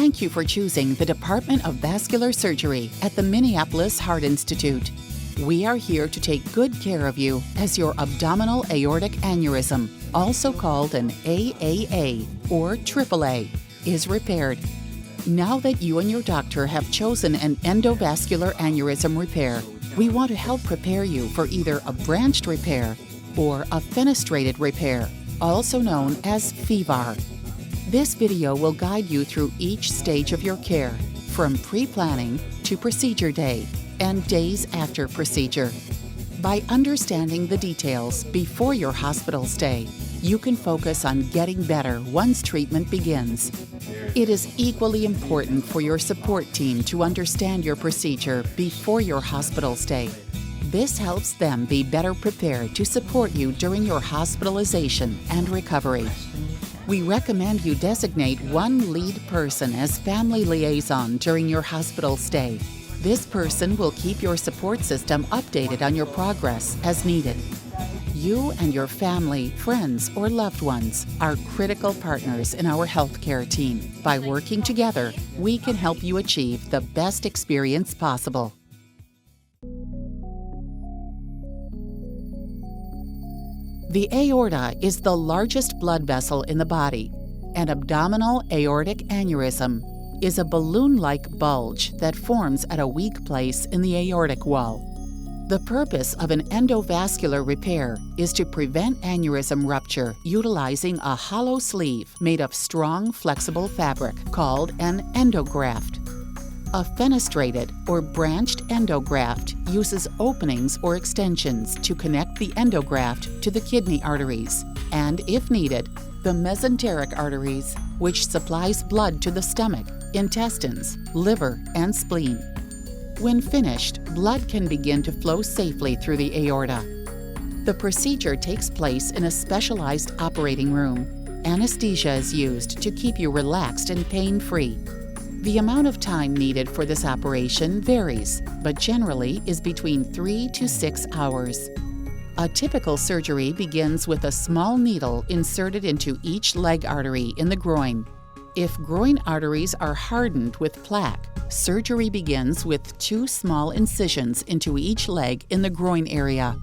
Thank you for choosing the Department of Vascular Surgery at the Minneapolis Heart Institute. We are here to take good care of you as your abdominal aortic aneurysm, also called an AAA or AAA, is repaired. Now that you and your doctor have chosen an endovascular aneurysm repair, we want to help prepare you for either a branched repair or a fenestrated repair, also known as FEVAR. This video will guide you through each stage of your care, from pre-planning to procedure day and days after procedure. By understanding the details before your hospital stay, you can focus on getting better once treatment begins. It is equally important for your support team to understand your procedure before your hospital stay. This helps them be better prepared to support you during your hospitalization and recovery. We recommend you designate one lead person as family liaison during your hospital stay. This person will keep your support system updated on your progress as needed. You and your family, friends, or loved ones are critical partners in our healthcare team. By working together, we can help you achieve the best experience possible. The aorta is the largest blood vessel in the body. An abdominal aortic aneurysm is a balloon-like bulge that forms at a weak place in the aortic wall. The purpose of an endovascular repair is to prevent aneurysm rupture utilizing a hollow sleeve made of strong, flexible fabric called an endograft. A fenestrated or branched endograft uses openings or extensions to connect the endograft to the kidney arteries and, if needed, the mesenteric arteries, which supplies blood to the stomach, intestines, liver, and spleen. When finished, blood can begin to flow safely through the aorta. The procedure takes place in a specialized operating room. Anesthesia is used to keep you relaxed and pain-free. The amount of time needed for this operation varies, but generally is between 3 to 6 hours. A typical surgery begins with a small needle inserted into each leg artery in the groin. If groin arteries are hardened with plaque, surgery begins with 2 small incisions into each leg in the groin area.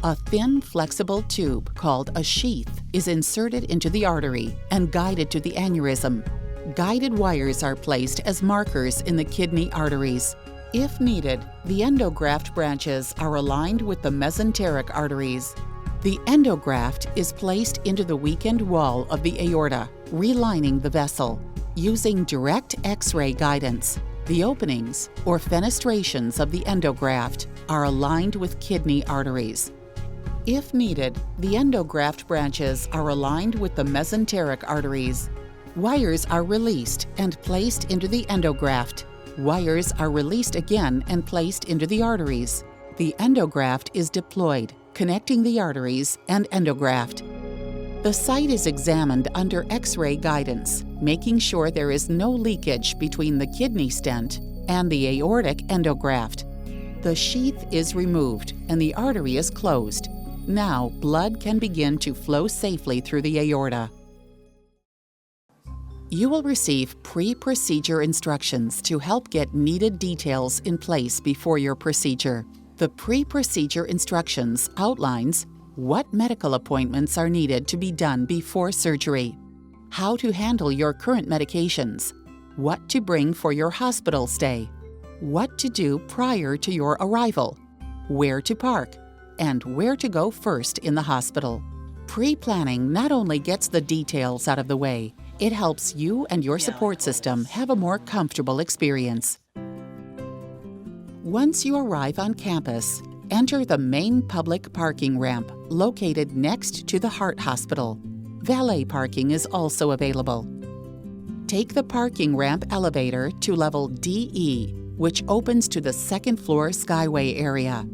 A thin, flexible tube called a sheath is inserted into the artery and guided to the aneurysm. Guided wires are placed as markers in the kidney arteries. If needed, the endograft branches are aligned with the mesenteric arteries. The endograft is placed into the weakened wall of the aorta, relining the vessel. Using direct X-ray guidance, the openings, or fenestrations of the endograft, are aligned with kidney arteries. If needed, the endograft branches are aligned with the mesenteric arteries. Wires are released and placed into the endograft. Wires are released again and placed into the arteries. The endograft is deployed, connecting the arteries and endograft. The site is examined under X-ray guidance, making sure there is no leakage between the kidney stent and the aortic endograft. The sheath is removed and the artery is closed. Now, blood can begin to flow safely through the aorta. You will receive pre-procedure instructions to help get needed details in place before your procedure. The pre-procedure instructions outlines what medical appointments are needed to be done before surgery, how to handle your current medications, what to bring for your hospital stay, what to do prior to your arrival, where to park, and where to go first in the hospital. Pre-planning not only gets the details out of the way, it helps you and your support system have a more comfortable experience. Once you arrive on campus, enter the main public parking ramp located next to the heart hospital. Valet parking is also available. Take the parking ramp elevator to level DE, which opens to the second-floor skyway area.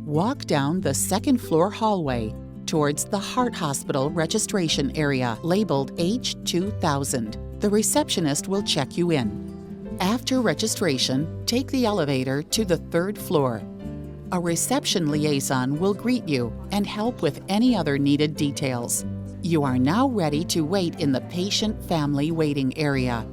Walk down the second-floor hallway towards the Heart Hospital registration area labeled H2000. The receptionist will check you in. After registration, take the elevator to the 3rd floor. A reception liaison will greet you and help with any other needed details. You are now ready to wait in the patient family waiting area.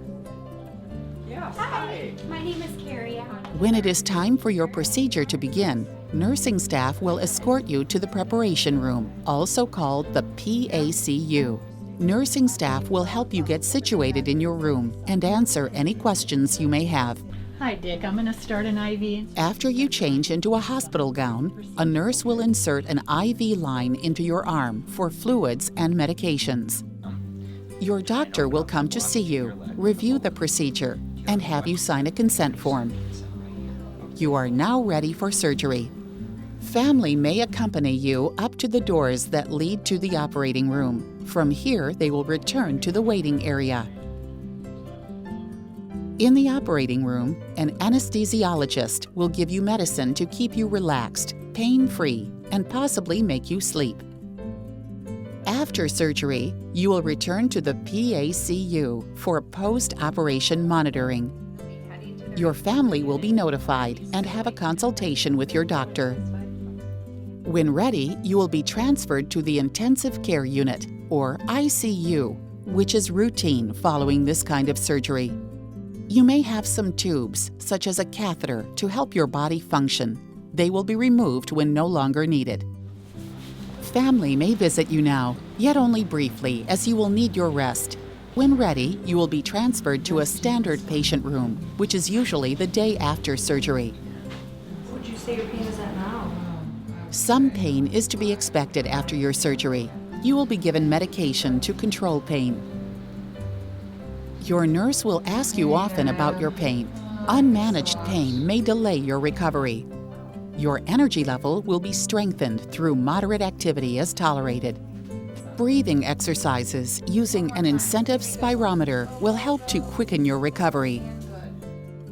name is Carrie. When it is time for your procedure to begin, nursing staff will escort you to the preparation room, also called the PACU. Nursing staff will help you get situated in your room and answer any questions you may have. Hi, Dick. I'm going to start an IV. After you change into a hospital gown, a nurse will insert an IV line into your arm for fluids and medications. Your doctor will come to see you, review the procedure, and have you sign a consent form. You are now ready for surgery. Family may accompany you up to the doors that lead to the operating room. From here, they will return to the waiting area. In the operating room, an anesthesiologist will give you medicine to keep you relaxed, pain-free, and possibly make you sleep. After surgery, you will return to the PACU for post-operation monitoring. Your family will be notified and have a consultation with your doctor. When ready, you will be transferred to the intensive care unit, or ICU, which is routine following this kind of surgery. You may have some tubes, such as a catheter, to help your body function. They will be removed when no longer needed. Family may visit you now, yet only briefly, as you will need your rest. When ready, you will be transferred to a standard patient room, which is usually the day after surgery. What would you say your pain is at now? Some pain is to be expected after your surgery. You will be given medication to control pain. Your nurse will ask you often about your pain. Unmanaged pain may delay your recovery. Your energy level will be strengthened through moderate activity as tolerated. Breathing exercises using an incentive spirometer will help to quicken your recovery.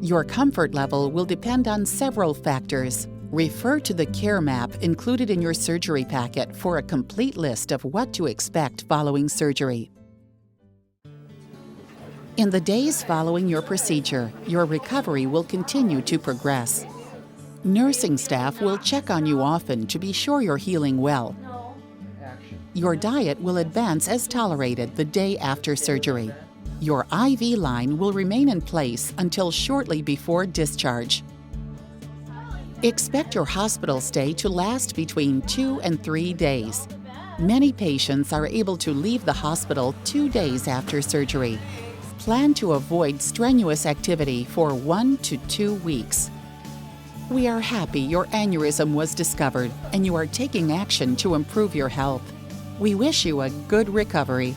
Your comfort level will depend on several factors. Refer to the care map included in your surgery packet for a complete list of what to expect following surgery. In the days following your procedure, your recovery will continue to progress. Nursing staff will check on you often to be sure you're healing well. Your diet will advance as tolerated the day after surgery. Your IV line will remain in place until shortly before discharge. Expect your hospital stay to last between 2 and 3 days. Many patients are able to leave the hospital 2 days after surgery. Plan to avoid strenuous activity for 1 to 2 weeks. We are happy your aneurysm was discovered and you are taking action to improve your health. We wish you a good recovery.